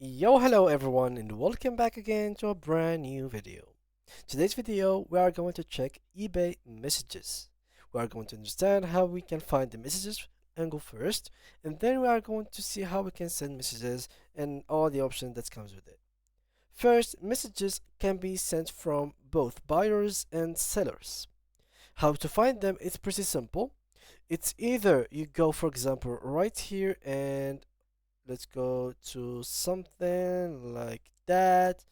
Yo, hello everyone, and welcome back again to a brand new video. Today's video, we are going to check eBay messages. We are going to understand how we can find the messages and go first, and then we are going to see how we can send messages and all the options that comes with it. First, messages can be sent from both buyers and sellers. How to find them is pretty simple. It's either you go, for example, right here and let's go to something like that,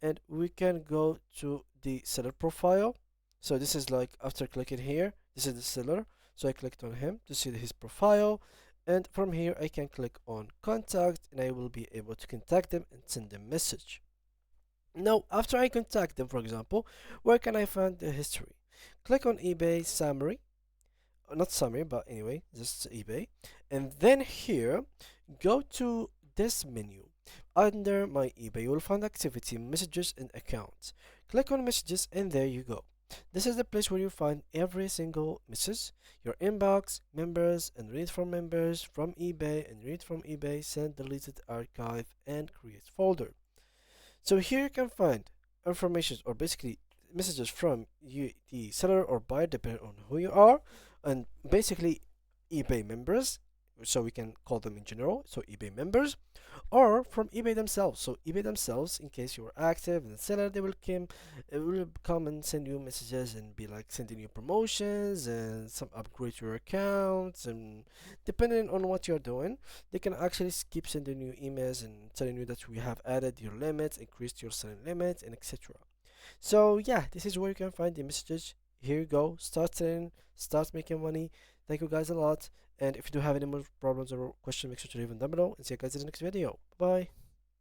and we can go to the seller profile. So this is like after clicking here, this is the seller. So I clicked on him to see his profile, and from here I can click on contact and I will be able to contact them and send them message. Now after I contact them, for example, where can I find the history? Click on eBay summary, not summary, but anyway, just eBay. And then here, go to this menu. Under my eBay, you will find activity, messages, and accounts. Click on messages, and there you go. This is the place where you find every single message, your inbox, members, and read from members from eBay, and read from eBay, send, deleted, archive, and create folder. So here you can find information or basically messages from you, the seller or buyer, depending on who you are, and basically eBay members. So we can call them in general. So eBay members, or from eBay themselves. So eBay themselves, in case you are active and the seller, will come and send you messages and be like sending you promotions and some upgrade to your accounts, and depending on what you're doing, they can actually keep sending you emails and telling you that we have added your limits, increased your selling limits, and etc. So yeah, this is where you can find the messages. Here you go. Start selling, start making money. Thank you guys a lot. And if you do have any more problems or questions, make sure to leave them down below. And see you guys in the next video. Bye.